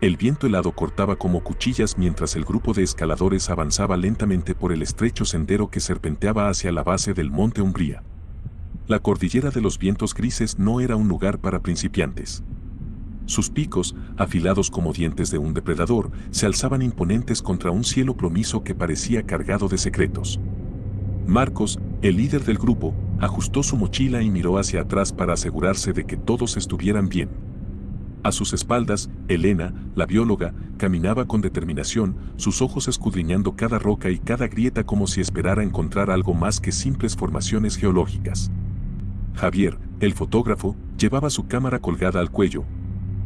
El viento helado cortaba como cuchillas mientras el grupo de escaladores avanzaba lentamente por el estrecho sendero que serpenteaba hacia la base del monte Umbría. La cordillera de los vientos grises no era un lugar para principiantes. Sus picos, afilados como dientes de un depredador, se alzaban imponentes contra un cielo plomizo que parecía cargado de secretos. Marcos, el líder del grupo, ajustó su mochila y miró hacia atrás para asegurarse de que todos estuvieran bien. A sus espaldas, Elena, la bióloga, caminaba con determinación, sus ojos escudriñando cada roca y cada grieta como si esperara encontrar algo más que simples formaciones geológicas. Javier, el fotógrafo, llevaba su cámara colgada al cuello.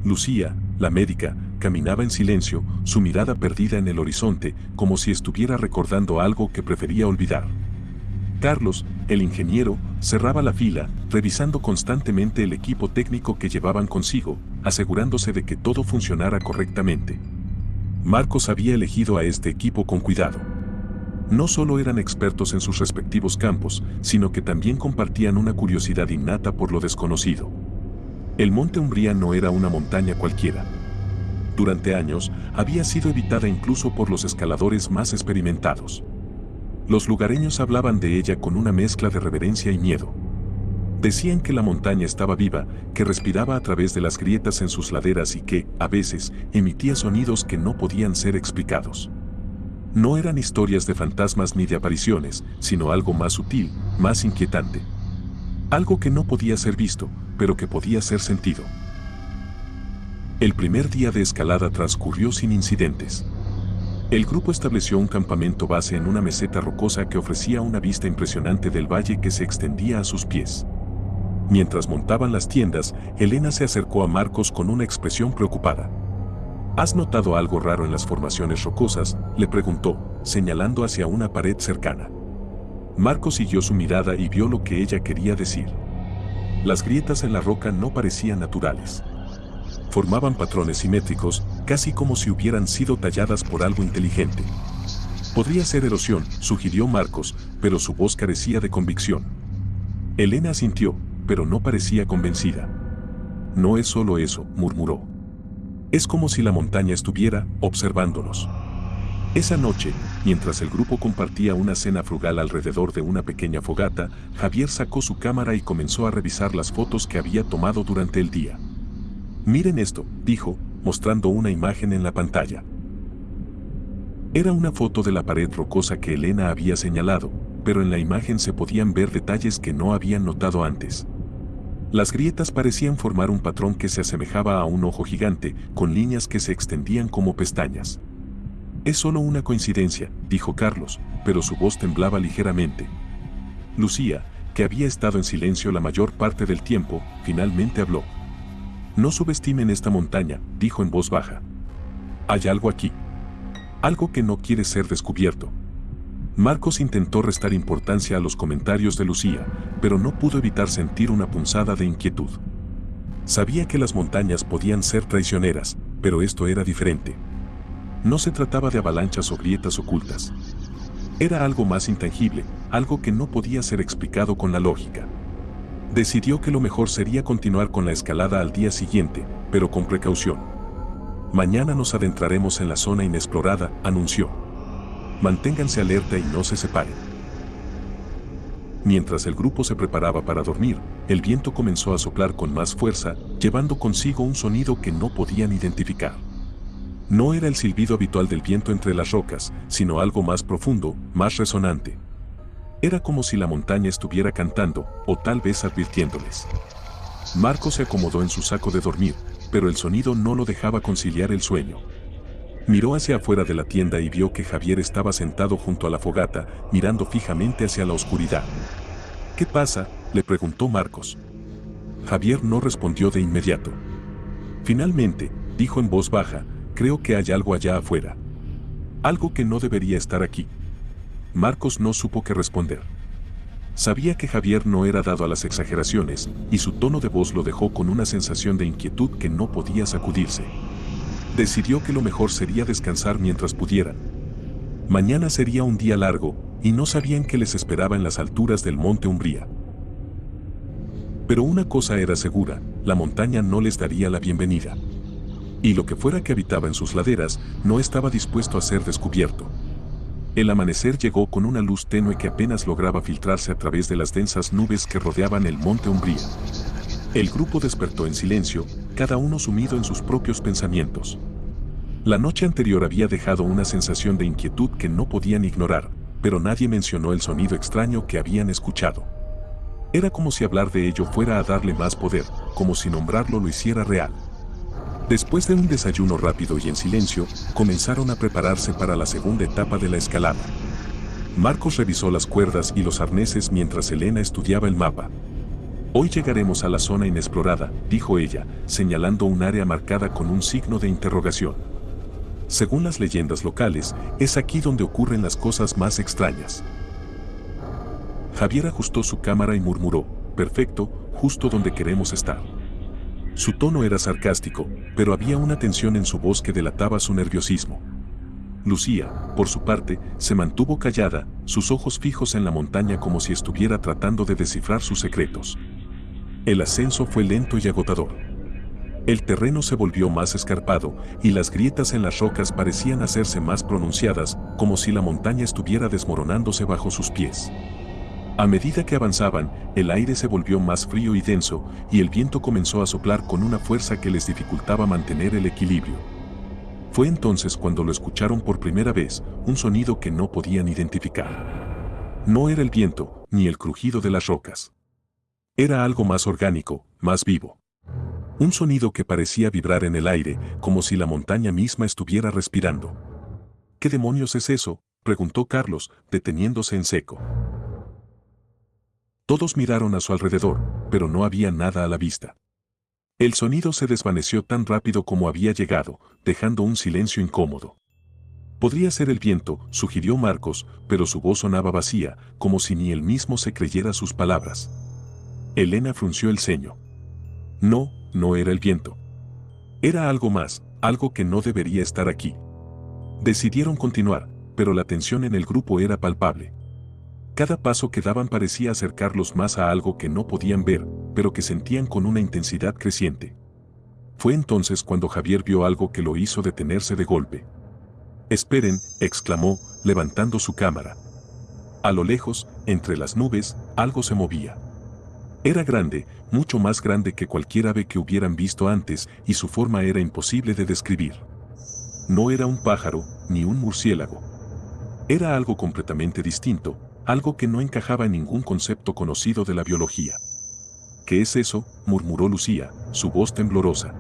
Lucía, la médica, caminaba en silencio, su mirada perdida en el horizonte, como si estuviera recordando algo que prefería olvidar. Carlos, el ingeniero, cerraba la fila, revisando constantemente el equipo técnico que llevaban consigo, asegurándose de que todo funcionara correctamente. Marcos había elegido a este equipo con cuidado. No solo eran expertos en sus respectivos campos, sino que también compartían una curiosidad innata por lo desconocido. El monte Umbría no era una montaña cualquiera. Durante años, había sido evitada incluso por los escaladores más experimentados. Los lugareños hablaban de ella con una mezcla de reverencia y miedo. Decían que la montaña estaba viva, que respiraba a través de las grietas en sus laderas y que, a veces, emitía sonidos que no podían ser explicados. No eran historias de fantasmas ni de apariciones, sino algo más sutil, más inquietante. Algo que no podía ser visto, pero que podía ser sentido. El primer día de escalada transcurrió sin incidentes. El grupo estableció un campamento base en una meseta rocosa que ofrecía una vista impresionante del valle que se extendía a sus pies. Mientras montaban las tiendas, Elena se acercó a Marcos con una expresión preocupada. ¿Has notado algo raro en las formaciones rocosas?, le preguntó, señalando hacia una pared cercana. Marcos siguió su mirada y vio lo que ella quería decir. Las grietas en la roca no parecían naturales. Formaban patrones simétricos, casi como si hubieran sido talladas por algo inteligente. Podría ser erosión, sugirió Marcos, pero su voz carecía de convicción. Elena asintió, pero no parecía convencida. No es solo eso, murmuró. Es como si la montaña estuviera observándonos. Esa noche, mientras el grupo compartía una cena frugal alrededor de una pequeña fogata, Javier sacó su cámara y comenzó a revisar las fotos que había tomado durante el día. Miren esto, dijo, mostrando una imagen en la pantalla. Era una foto de la pared rocosa que Elena había señalado, pero en la imagen se podían ver detalles que no habían notado antes. Las grietas parecían formar un patrón que se asemejaba a un ojo gigante, con líneas que se extendían como pestañas. Es solo una coincidencia, dijo Carlos, pero su voz temblaba ligeramente. Lucía, que había estado en silencio la mayor parte del tiempo, finalmente habló. No subestimen esta montaña, dijo en voz baja. Hay algo aquí. Algo que no quiere ser descubierto. Marcos intentó restar importancia a los comentarios de Lucía, pero no pudo evitar sentir una punzada de inquietud. Sabía que las montañas podían ser traicioneras, pero esto era diferente. No se trataba de avalanchas o grietas ocultas. Era algo más intangible, algo que no podía ser explicado con la lógica. Decidió que lo mejor sería continuar con la escalada al día siguiente, pero con precaución. Mañana nos adentraremos en la zona inexplorada, anunció. Manténganse alerta y no se separen. Mientras el grupo se preparaba para dormir, el viento comenzó a soplar con más fuerza, llevando consigo un sonido que no podían identificar. No era el silbido habitual del viento entre las rocas, sino algo más profundo, más resonante. Era como si la montaña estuviera cantando, o tal vez advirtiéndoles. Marcos se acomodó en su saco de dormir, pero el sonido no lo dejaba conciliar el sueño. Miró hacia afuera de la tienda y vio que Javier estaba sentado junto a la fogata, mirando fijamente hacia la oscuridad. ¿Qué pasa?, le preguntó Marcos. Javier no respondió de inmediato. Finalmente, dijo en voz baja, creo que hay algo allá afuera. Algo que no debería estar aquí. Marcos no supo qué responder. Sabía que Javier no era dado a las exageraciones, y su tono de voz lo dejó con una sensación de inquietud que no podía sacudirse. Decidió que lo mejor sería descansar mientras pudieran. Mañana sería un día largo, y no sabían qué les esperaba en las alturas del monte Umbría. Pero una cosa era segura, la montaña no les daría la bienvenida. Y lo que fuera que habitaba en sus laderas no estaba dispuesto a ser descubierto. El amanecer llegó con una luz tenue que apenas lograba filtrarse a través de las densas nubes que rodeaban el monte Umbría. El grupo despertó en silencio, cada uno sumido en sus propios pensamientos. La noche anterior había dejado una sensación de inquietud que no podían ignorar, pero nadie mencionó el sonido extraño que habían escuchado. Era como si hablar de ello fuera a darle más poder, como si nombrarlo lo hiciera real. Después de un desayuno rápido y en silencio, comenzaron a prepararse para la segunda etapa de la escalada. Marcos revisó las cuerdas y los arneses mientras Elena estudiaba el mapa. Hoy llegaremos a la zona inexplorada, dijo ella, señalando un área marcada con un signo de interrogación. Según las leyendas locales, es aquí donde ocurren las cosas más extrañas. Javier ajustó su cámara y murmuró, perfecto, justo donde queremos estar. Su tono era sarcástico, pero había una tensión en su voz que delataba su nerviosismo. Lucía, por su parte, se mantuvo callada, sus ojos fijos en la montaña como si estuviera tratando de descifrar sus secretos. El ascenso fue lento y agotador. El terreno se volvió más escarpado, y las grietas en las rocas parecían hacerse más pronunciadas, como si la montaña estuviera desmoronándose bajo sus pies. A medida que avanzaban, el aire se volvió más frío y denso, y el viento comenzó a soplar con una fuerza que les dificultaba mantener el equilibrio. Fue entonces cuando lo escucharon por primera vez, un sonido que no podían identificar. No era el viento, ni el crujido de las rocas. Era algo más orgánico, más vivo. Un sonido que parecía vibrar en el aire, como si la montaña misma estuviera respirando. ¿Qué demonios es eso?, preguntó Carlos, deteniéndose en seco. Todos miraron a su alrededor, pero no había nada a la vista. El sonido se desvaneció tan rápido como había llegado, dejando un silencio incómodo. Podría ser el viento, sugirió Marcos, pero su voz sonaba vacía, como si ni él mismo se creyera sus palabras. Elena frunció el ceño. No, no era el viento. Era algo más, algo que no debería estar aquí. Decidieron continuar, pero la tensión en el grupo era palpable. Cada paso que daban parecía acercarlos más a algo que no podían ver, pero que sentían con una intensidad creciente. Fue entonces cuando Javier vio algo que lo hizo detenerse de golpe. «Esperen», exclamó, levantando su cámara. A lo lejos, entre las nubes, algo se movía. Era grande, mucho más grande que cualquier ave que hubieran visto antes, y su forma era imposible de describir. No era un pájaro, ni un murciélago. Era algo completamente distinto, algo que no encajaba en ningún concepto conocido de la biología. «¿Qué es eso?», murmuró Lucía, su voz temblorosa.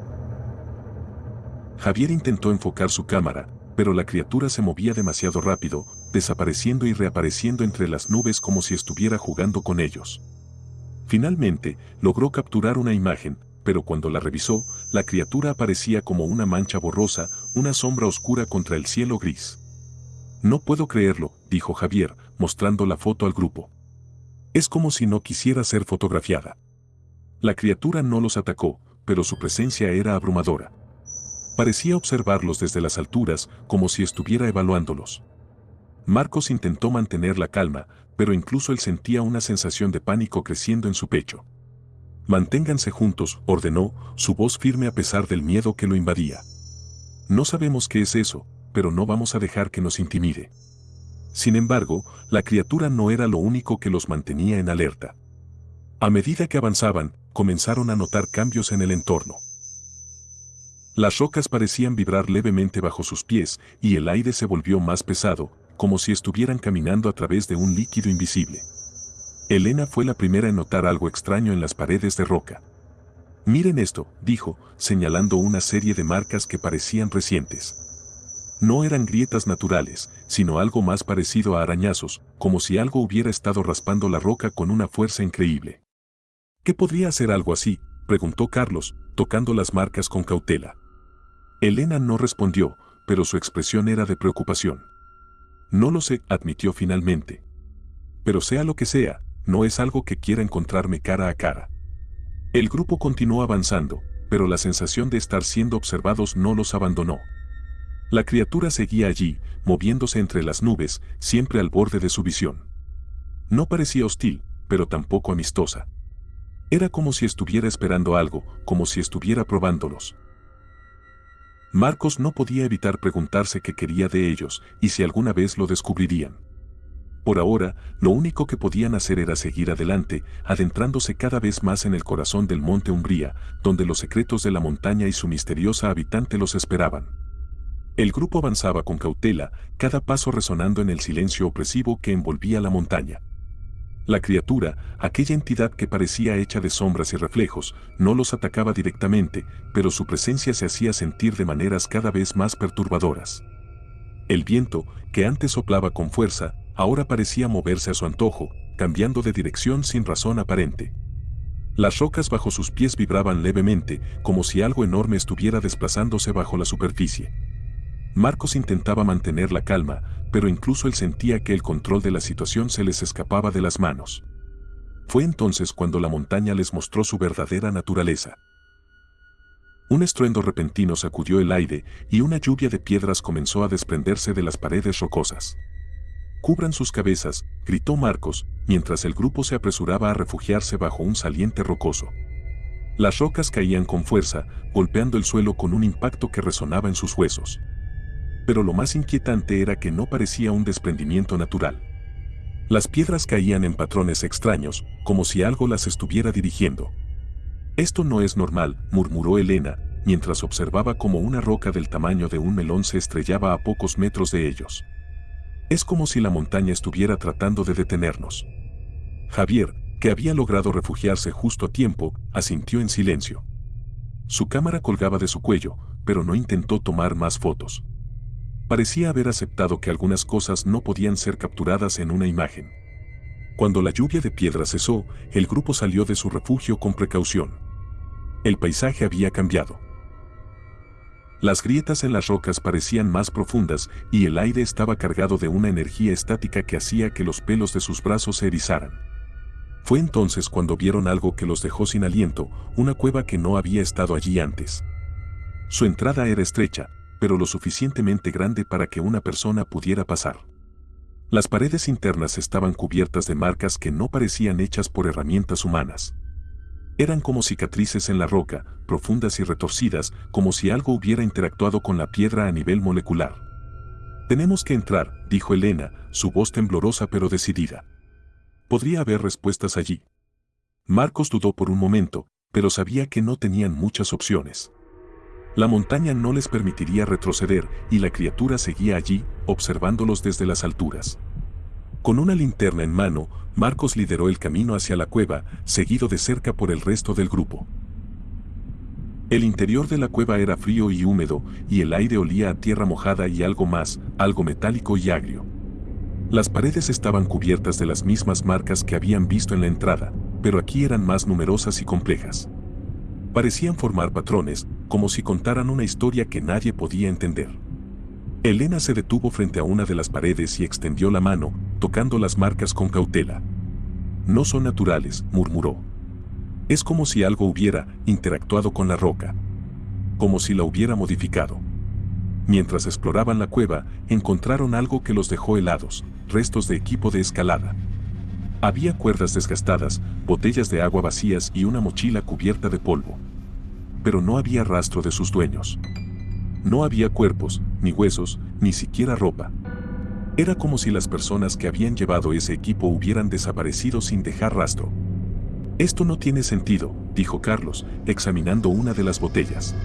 Javier intentó enfocar su cámara, pero la criatura se movía demasiado rápido, desapareciendo y reapareciendo entre las nubes como si estuviera jugando con ellos. Finalmente, logró capturar una imagen, pero cuando la revisó, la criatura aparecía como una mancha borrosa, una sombra oscura contra el cielo gris. «No puedo creerlo», dijo Javier, mostrando la foto al grupo. «Es como si no quisiera ser fotografiada». La criatura no los atacó, pero su presencia era abrumadora. Parecía observarlos desde las alturas, como si estuviera evaluándolos. Marcos intentó mantener la calma, pero incluso él sentía una sensación de pánico creciendo en su pecho. «Manténganse juntos», ordenó, su voz firme a pesar del miedo que lo invadía. «No sabemos qué es eso, pero no vamos a dejar que nos intimide». Sin embargo, la criatura no era lo único que los mantenía en alerta. A medida que avanzaban, comenzaron a notar cambios en el entorno. Las rocas parecían vibrar levemente bajo sus pies, y el aire se volvió más pesado, como si estuvieran caminando a través de un líquido invisible. Elena fue la primera en notar algo extraño en las paredes de roca. «Miren esto», dijo, señalando una serie de marcas que parecían recientes. No eran grietas naturales, sino algo más parecido a arañazos, como si algo hubiera estado raspando la roca con una fuerza increíble. «¿Qué podría hacer algo así?», preguntó Carlos, tocando las marcas con cautela. Elena no respondió, pero su expresión era de preocupación. «No lo sé», admitió finalmente. «Pero sea lo que sea, no es algo que quiera encontrarme cara a cara». El grupo continuó avanzando, pero la sensación de estar siendo observados no los abandonó. La criatura seguía allí, moviéndose entre las nubes, siempre al borde de su visión. No parecía hostil, pero tampoco amistosa. Era como si estuviera esperando algo, como si estuviera probándolos. Marcos no podía evitar preguntarse qué quería de ellos y si alguna vez lo descubrirían. Por ahora, lo único que podían hacer era seguir adelante, adentrándose cada vez más en el corazón del monte Umbría, donde los secretos de la montaña y su misteriosa habitante los esperaban. El grupo avanzaba con cautela, cada paso resonando en el silencio opresivo que envolvía la montaña. La criatura, aquella entidad que parecía hecha de sombras y reflejos, no los atacaba directamente, pero su presencia se hacía sentir de maneras cada vez más perturbadoras. El viento, que antes soplaba con fuerza, ahora parecía moverse a su antojo, cambiando de dirección sin razón aparente. Las rocas bajo sus pies vibraban levemente, como si algo enorme estuviera desplazándose bajo la superficie. Marcos intentaba mantener la calma, pero incluso él sentía que el control de la situación se les escapaba de las manos. Fue entonces cuando la montaña les mostró su verdadera naturaleza. Un estruendo repentino sacudió el aire y una lluvia de piedras comenzó a desprenderse de las paredes rocosas. «Cubran sus cabezas», gritó Marcos, mientras el grupo se apresuraba a refugiarse bajo un saliente rocoso. Las rocas caían con fuerza, golpeando el suelo con un impacto que resonaba en sus huesos. Pero lo más inquietante era que no parecía un desprendimiento natural. Las piedras caían en patrones extraños, como si algo las estuviera dirigiendo. «Esto no es normal», murmuró Elena, mientras observaba cómo una roca del tamaño de un melón se estrellaba a pocos metros de ellos. «Es como si la montaña estuviera tratando de detenernos». Javier, que había logrado refugiarse justo a tiempo, asintió en silencio. Su cámara colgaba de su cuello, pero no intentó tomar más fotos. Parecía haber aceptado que algunas cosas no podían ser capturadas en una imagen. Cuando la lluvia de piedras cesó, el grupo salió de su refugio con precaución. El paisaje había cambiado. Las grietas en las rocas parecían más profundas y el aire estaba cargado de una energía estática que hacía que los pelos de sus brazos se erizaran. Fue entonces cuando vieron algo que los dejó sin aliento, una cueva que no había estado allí antes. Su entrada era estrecha, pero lo suficientemente grande para que una persona pudiera pasar. Las paredes internas estaban cubiertas de marcas que no parecían hechas por herramientas humanas. Eran como cicatrices en la roca, profundas y retorcidas, como si algo hubiera interactuado con la piedra a nivel molecular. «Tenemos que entrar», dijo Elena, su voz temblorosa pero decidida. «Podría haber respuestas allí». Marcos dudó por un momento, pero sabía que no tenían muchas opciones. La montaña no les permitiría retroceder y la criatura seguía allí, observándolos desde las alturas. Con una linterna en mano, Marcos lideró el camino hacia la cueva, seguido de cerca por el resto del grupo. El interior de la cueva era frío y húmedo, y el aire olía a tierra mojada y algo más, algo metálico y agrio. Las paredes estaban cubiertas de las mismas marcas que habían visto en la entrada, pero aquí eran más numerosas y complejas. Parecían formar patrones, como si contaran una historia que nadie podía entender. Elena se detuvo frente a una de las paredes y extendió la mano, tocando las marcas con cautela. «No son naturales», murmuró. «Es como si algo hubiera interactuado con la roca. Como si la hubiera modificado». Mientras exploraban la cueva, encontraron algo que los dejó helados, restos de equipo de escalada. Había cuerdas desgastadas, botellas de agua vacías y una mochila cubierta de polvo. Pero no había rastro de sus dueños. No había cuerpos, ni huesos, ni siquiera ropa. Era como si las personas que habían llevado ese equipo hubieran desaparecido sin dejar rastro. «Esto no tiene sentido», dijo Carlos, examinando una de las botellas.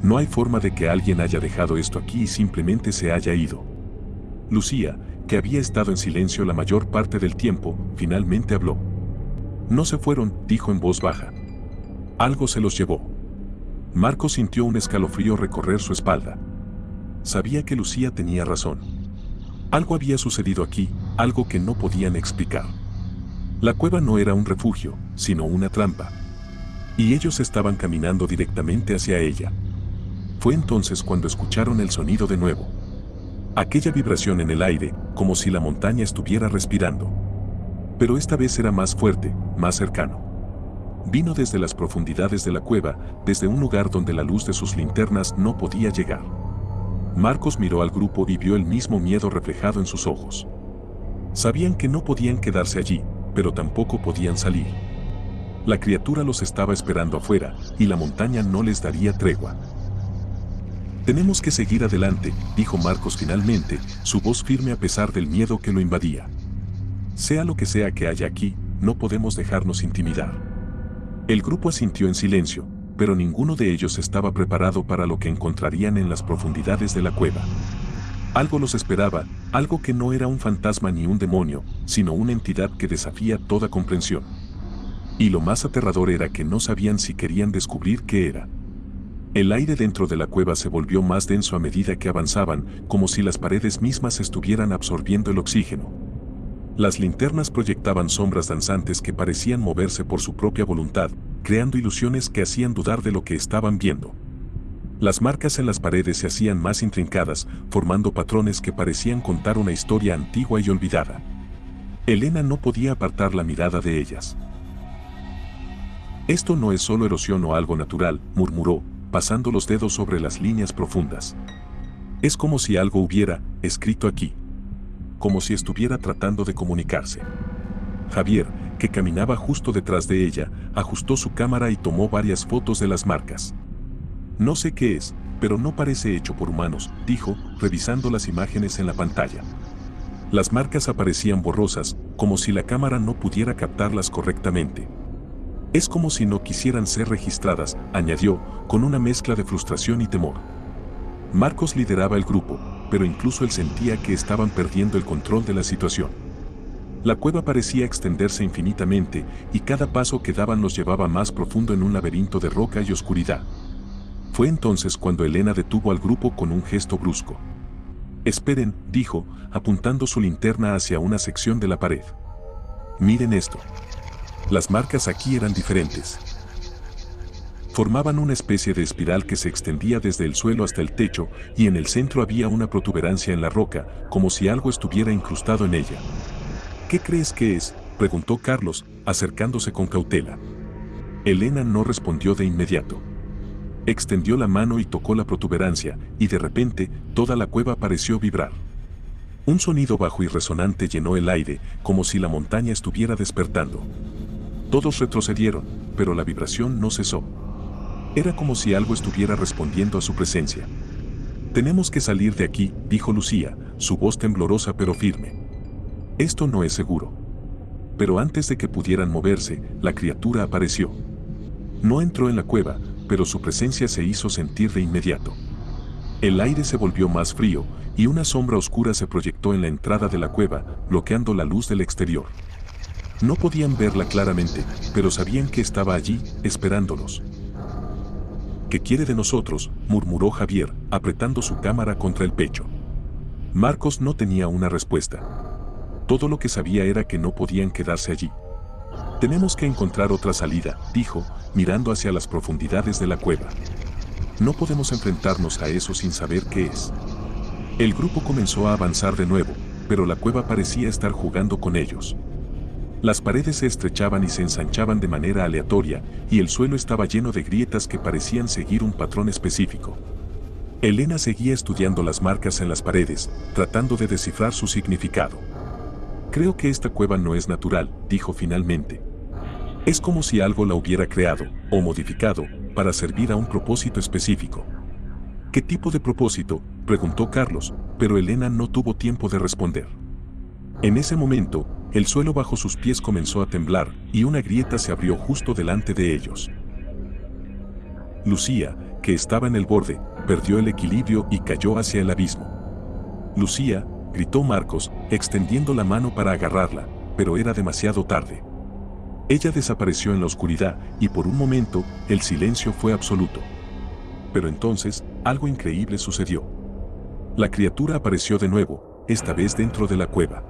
«No hay forma de que alguien haya dejado esto aquí y simplemente se haya ido». Lucía, que había estado en silencio la mayor parte del tiempo, finalmente habló. «No se fueron», dijo en voz baja. «Algo se los llevó». Marcos sintió un escalofrío recorrer su espalda. Sabía que Lucía tenía razón. Algo había sucedido aquí, algo que no podían explicar. La cueva no era un refugio, sino una trampa. Y ellos estaban caminando directamente hacia ella. Fue entonces cuando escucharon el sonido de nuevo. Aquella vibración en el aire, como si la montaña estuviera respirando. Pero esta vez era más fuerte, más cercano. Vino desde las profundidades de la cueva, desde un lugar donde la luz de sus linternas no podía llegar. Marcos miró al grupo y vio el mismo miedo reflejado en sus ojos. Sabían que no podían quedarse allí, pero tampoco podían salir. La criatura los estaba esperando afuera, y la montaña no les daría tregua. Tenemos que seguir adelante, dijo Marcos finalmente, su voz firme a pesar del miedo que lo invadía. Sea lo que sea que haya aquí, no podemos dejarnos intimidar. El grupo asintió en silencio, pero ninguno de ellos estaba preparado para lo que encontrarían en las profundidades de la cueva. Algo los esperaba, algo que no era un fantasma ni un demonio, sino una entidad que desafía toda comprensión. Y lo más aterrador era que no sabían si querían descubrir qué era. El aire dentro de la cueva se volvió más denso a medida que avanzaban, como si las paredes mismas estuvieran absorbiendo el oxígeno. Las linternas proyectaban sombras danzantes que parecían moverse por su propia voluntad, creando ilusiones que hacían dudar de lo que estaban viendo. Las marcas en las paredes se hacían más intrincadas, formando patrones que parecían contar una historia antigua y olvidada. Elena no podía apartar la mirada de ellas. «Esto no es solo erosión o algo natural», murmuró, pasando los dedos sobre las líneas profundas. «Es como si algo hubiera escrito aquí. Como si estuviera tratando de comunicarse». Javier, que caminaba justo detrás de ella, ajustó su cámara y tomó varias fotos de las marcas. «No sé qué es, pero no parece hecho por humanos», dijo, revisando las imágenes en la pantalla. Las marcas aparecían borrosas, como si la cámara no pudiera captarlas correctamente. «Es como si no quisieran ser registradas», añadió, con una mezcla de frustración y temor. Marcos lideraba el grupo, pero incluso él sentía que estaban perdiendo el control de la situación. La cueva parecía extenderse infinitamente, y cada paso que daban los llevaba más profundo en un laberinto de roca y oscuridad. Fue entonces cuando Elena detuvo al grupo con un gesto brusco. «Esperen», dijo, apuntando su linterna hacia una sección de la pared. «Miren esto». Las marcas aquí eran diferentes. Formaban una especie de espiral que se extendía desde el suelo hasta el techo, y en el centro había una protuberancia en la roca, como si algo estuviera incrustado en ella. «¿Qué crees que es?», preguntó Carlos, acercándose con cautela. Elena no respondió de inmediato. Extendió la mano y tocó la protuberancia, y de repente, toda la cueva pareció vibrar. Un sonido bajo y resonante llenó el aire, como si la montaña estuviera despertando. Todos retrocedieron, pero la vibración no cesó. Era como si algo estuviera respondiendo a su presencia. «Tenemos que salir de aquí», dijo Lucía, su voz temblorosa pero firme. «Esto no es seguro». Pero antes de que pudieran moverse, la criatura apareció. No entró en la cueva, pero su presencia se hizo sentir de inmediato. El aire se volvió más frío, y una sombra oscura se proyectó en la entrada de la cueva, bloqueando la luz del exterior. No podían verla claramente, pero sabían que estaba allí, esperándolos. «¿Qué quiere de nosotros?», murmuró Javier, apretando su cámara contra el pecho. Marcos no tenía una respuesta. Todo lo que sabía era que no podían quedarse allí. «Tenemos que encontrar otra salida», dijo, mirando hacia las profundidades de la cueva. «No podemos enfrentarnos a eso sin saber qué es». El grupo comenzó a avanzar de nuevo, pero la cueva parecía estar jugando con ellos. Las paredes se estrechaban y se ensanchaban de manera aleatoria, y el suelo estaba lleno de grietas que parecían seguir un patrón específico. Elena seguía estudiando las marcas en las paredes, tratando de descifrar su significado. «Creo que esta cueva no es natural», dijo finalmente. «Es como si algo la hubiera creado, o modificado, para servir a un propósito específico». «¿Qué tipo de propósito?», preguntó Carlos, pero Elena no tuvo tiempo de responder. En ese momento, el suelo bajo sus pies comenzó a temblar, y una grieta se abrió justo delante de ellos. Lucía, que estaba en el borde, perdió el equilibrio y cayó hacia el abismo. «Lucía», gritó Marcos, extendiendo la mano para agarrarla, pero era demasiado tarde. Ella desapareció en la oscuridad, y por un momento, el silencio fue absoluto. Pero entonces, algo increíble sucedió. La criatura apareció de nuevo, esta vez dentro de la cueva.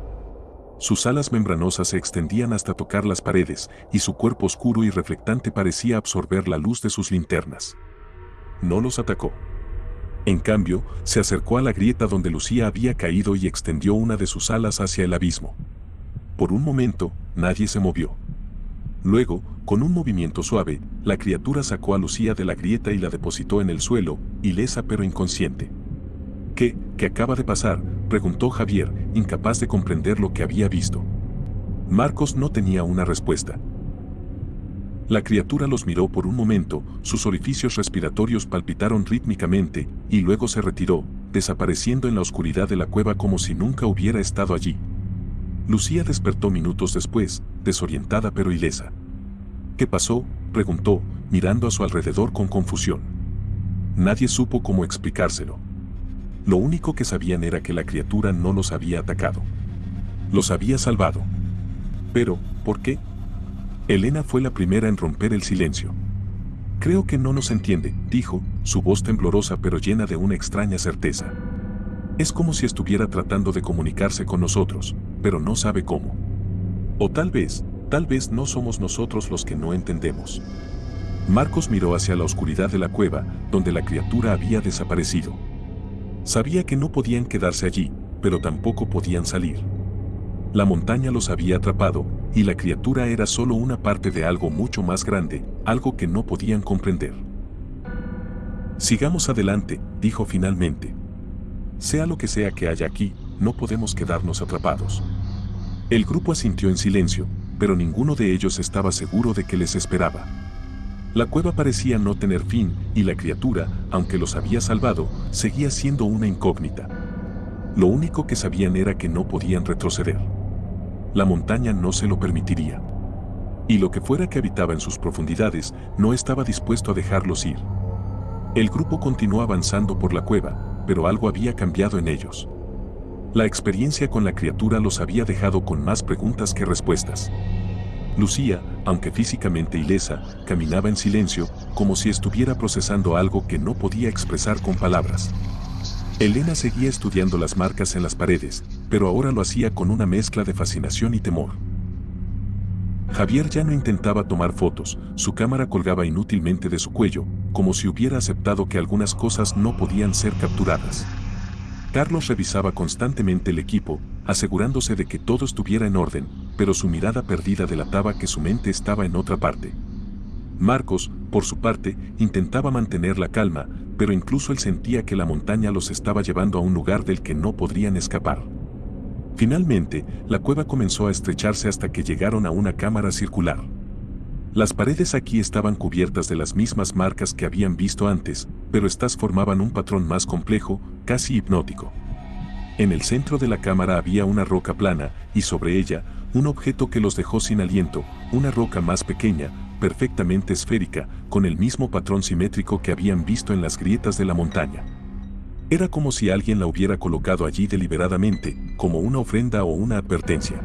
Sus alas membranosas se extendían hasta tocar las paredes, y su cuerpo oscuro y reflectante parecía absorber la luz de sus linternas. No los atacó. En cambio, se acercó a la grieta donde Lucía había caído y extendió una de sus alas hacia el abismo. Por un momento, nadie se movió. Luego, con un movimiento suave, la criatura sacó a Lucía de la grieta y la depositó en el suelo, ilesa pero inconsciente. ¿Qué acaba de pasar?, preguntó Javier, incapaz de comprender lo que había visto. Marcos no tenía una respuesta. La criatura los miró por un momento, sus orificios respiratorios palpitaron rítmicamente, y luego se retiró, desapareciendo en la oscuridad de la cueva como si nunca hubiera estado allí. Lucía despertó minutos después, desorientada pero ilesa. ¿Qué pasó?, preguntó, mirando a su alrededor con confusión. Nadie supo cómo explicárselo. Lo único que sabían era que la criatura no los había atacado. Los había salvado. Pero, ¿por qué? Elena fue la primera en romper el silencio. Creo que no nos entiende, dijo, su voz temblorosa pero llena de una extraña certeza. Es como si estuviera tratando de comunicarse con nosotros, pero no sabe cómo. O tal vez no somos nosotros los que no entendemos. Marcos miró hacia la oscuridad de la cueva, donde la criatura había desaparecido. Sabía que no podían quedarse allí, pero tampoco podían salir. La montaña los había atrapado, y la criatura era solo una parte de algo mucho más grande, algo que no podían comprender. Sigamos adelante, dijo finalmente. Sea lo que sea que haya aquí, no podemos quedarnos atrapados. El grupo asintió en silencio, pero ninguno de ellos estaba seguro de qué les esperaba. La cueva parecía no tener fin, y la criatura, aunque los había salvado, seguía siendo una incógnita. Lo único que sabían era que no podían retroceder. La montaña no se lo permitiría. Y lo que fuera que habitaba en sus profundidades, no estaba dispuesto a dejarlos ir. El grupo continuó avanzando por la cueva, pero algo había cambiado en ellos. La experiencia con la criatura los había dejado con más preguntas que respuestas. Lucía, aunque físicamente ilesa, caminaba en silencio, como si estuviera procesando algo que no podía expresar con palabras. Elena seguía estudiando las marcas en las paredes, pero ahora lo hacía con una mezcla de fascinación y temor. Javier ya no intentaba tomar fotos, su cámara colgaba inútilmente de su cuello, como si hubiera aceptado que algunas cosas no podían ser capturadas. Carlos revisaba constantemente el equipo, asegurándose de que todo estuviera en orden, pero su mirada perdida delataba que su mente estaba en otra parte. Marcos, por su parte, intentaba mantener la calma, pero incluso él sentía que la montaña los estaba llevando a un lugar del que no podrían escapar. Finalmente, la cueva comenzó a estrecharse hasta que llegaron a una cámara circular. Las paredes aquí estaban cubiertas de las mismas marcas que habían visto antes, pero estas formaban un patrón más complejo, casi hipnótico. En el centro de la cámara había una roca plana, y sobre ella, un objeto que los dejó sin aliento, una roca más pequeña, perfectamente esférica, con el mismo patrón simétrico que habían visto en las grietas de la montaña. Era como si alguien la hubiera colocado allí deliberadamente, como una ofrenda o una advertencia.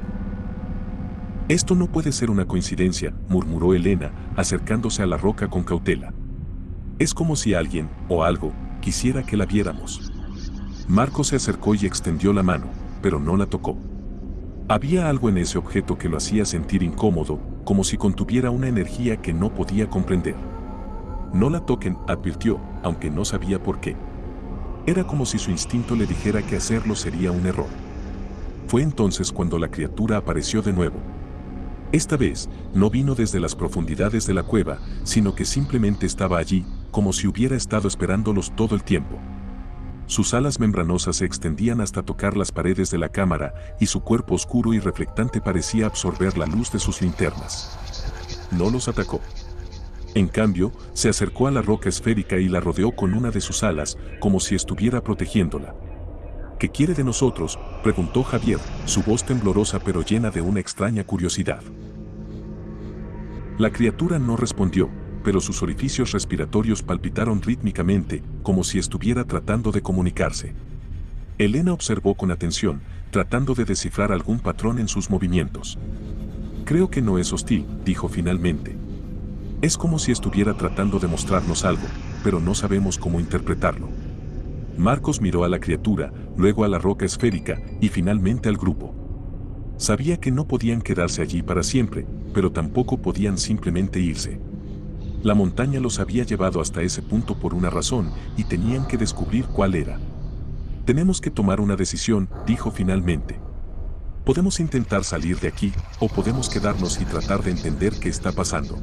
Esto no puede ser una coincidencia, murmuró Elena, acercándose a la roca con cautela. Es como si alguien, o algo, quisiera que la viéramos. Marco se acercó y extendió la mano, pero no la tocó. Había algo en ese objeto que lo hacía sentir incómodo, como si contuviera una energía que no podía comprender. No la toquen, advirtió, aunque no sabía por qué. Era como si su instinto le dijera que hacerlo sería un error. Fue entonces cuando la criatura apareció de nuevo. Esta vez, no vino desde las profundidades de la cueva, sino que simplemente estaba allí, como si hubiera estado esperándolos todo el tiempo. Sus alas membranosas se extendían hasta tocar las paredes de la cámara, y su cuerpo oscuro y reflectante parecía absorber la luz de sus linternas. No los atacó. En cambio, se acercó a la roca esférica y la rodeó con una de sus alas, como si estuviera protegiéndola. ¿Qué quiere de nosotros?, preguntó Javier, su voz temblorosa pero llena de una extraña curiosidad. La criatura no respondió, pero sus orificios respiratorios palpitaron rítmicamente, como si estuviera tratando de comunicarse. Elena observó con atención, tratando de descifrar algún patrón en sus movimientos. Creo que no es hostil, dijo finalmente. Es como si estuviera tratando de mostrarnos algo, pero no sabemos cómo interpretarlo. Marcos miró a la criatura, luego a la roca esférica, y finalmente al grupo. Sabía que no podían quedarse allí para siempre, pero tampoco podían simplemente irse. La montaña los había llevado hasta ese punto por una razón, y tenían que descubrir cuál era. Tenemos que tomar una decisión, dijo finalmente. Podemos intentar salir de aquí, o podemos quedarnos y tratar de entender qué está pasando.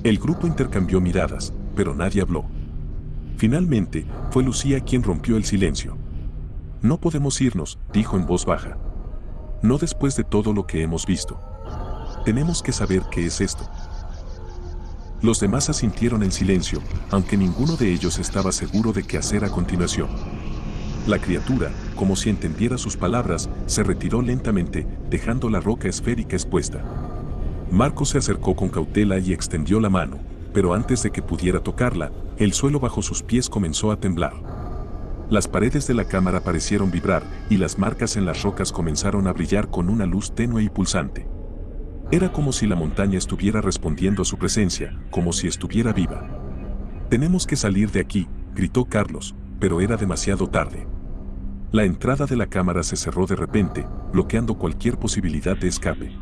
El grupo intercambió miradas, pero nadie habló. Finalmente, fue Lucía quien rompió el silencio. No podemos irnos, dijo en voz baja. No después de todo lo que hemos visto. Tenemos que saber qué es esto. Los demás asintieron en silencio, aunque ninguno de ellos estaba seguro de qué hacer a continuación. La criatura, como si entendiera sus palabras, se retiró lentamente, dejando la roca esférica expuesta. Marcos se acercó con cautela y extendió la mano, pero antes de que pudiera tocarla, el suelo bajo sus pies comenzó a temblar. Las paredes de la cámara parecieron vibrar y las marcas en las rocas comenzaron a brillar con una luz tenue y pulsante. Era como si la montaña estuviera respondiendo a su presencia, como si estuviera viva. «Tenemos que salir de aquí», gritó Carlos, pero era demasiado tarde. La entrada de la cámara se cerró de repente, bloqueando cualquier posibilidad de escape.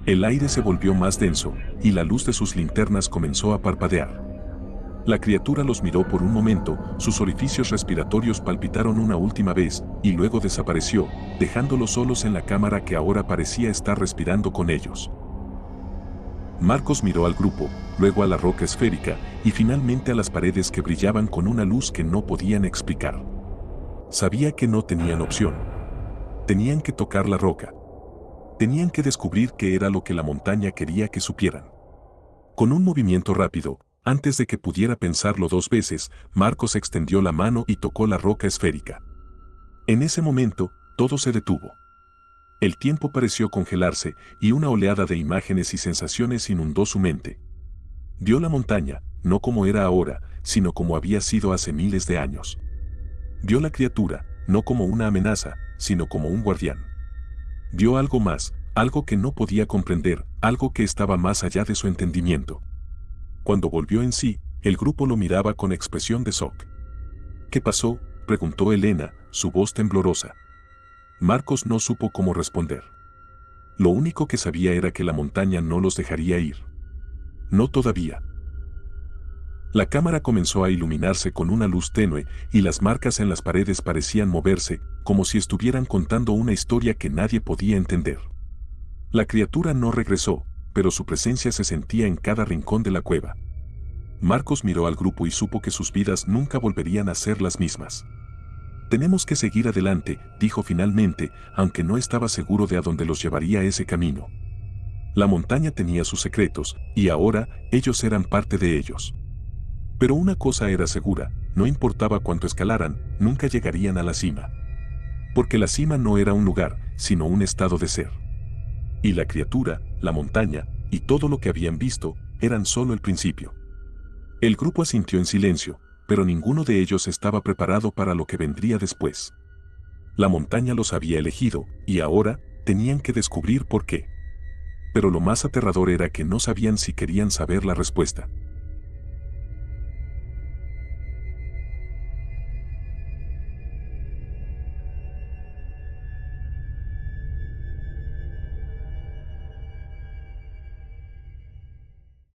El aire se volvió más denso, y la luz de sus linternas comenzó a parpadear. La criatura los miró por un momento, sus orificios respiratorios palpitaron una última vez, y luego desapareció, dejándolos solos en la cámara que ahora parecía estar respirando con ellos. Marcos miró al grupo, luego a la roca esférica, y finalmente a las paredes que brillaban con una luz que no podían explicar. Sabía que no tenían opción. Tenían que tocar la roca. Tenían que descubrir qué era lo que la montaña quería que supieran. Con un movimiento rápido, antes de que pudiera pensarlo dos veces, Marcos extendió la mano y tocó la roca esférica. En ese momento, todo se detuvo. El tiempo pareció congelarse y una oleada de imágenes y sensaciones inundó su mente. Vio la montaña, no como era ahora, sino como había sido hace miles de años. Vio la criatura, no como una amenaza, sino como un guardián. Vio algo más, algo que no podía comprender, algo que estaba más allá de su entendimiento. Cuando volvió en sí, el grupo lo miraba con expresión de shock. «¿Qué pasó?», preguntó Elena, su voz temblorosa. Marcos no supo cómo responder. Lo único que sabía era que la montaña no los dejaría ir. No todavía. La cámara comenzó a iluminarse con una luz tenue y las marcas en las paredes parecían moverse, como si estuvieran contando una historia que nadie podía entender. La criatura no regresó, pero su presencia se sentía en cada rincón de la cueva. Marcos miró al grupo y supo que sus vidas nunca volverían a ser las mismas. «Tenemos que seguir adelante», dijo finalmente, aunque no estaba seguro de a dónde los llevaría ese camino. La montaña tenía sus secretos, y ahora ellos eran parte de ellos. Pero una cosa era segura, no importaba cuánto escalaran, nunca llegarían a la cima. Porque la cima no era un lugar, sino un estado de ser. Y la criatura, la montaña, y todo lo que habían visto, eran solo el principio. El grupo asintió en silencio, pero ninguno de ellos estaba preparado para lo que vendría después. La montaña los había elegido, y ahora tenían que descubrir por qué. Pero lo más aterrador era que no sabían si querían saber la respuesta.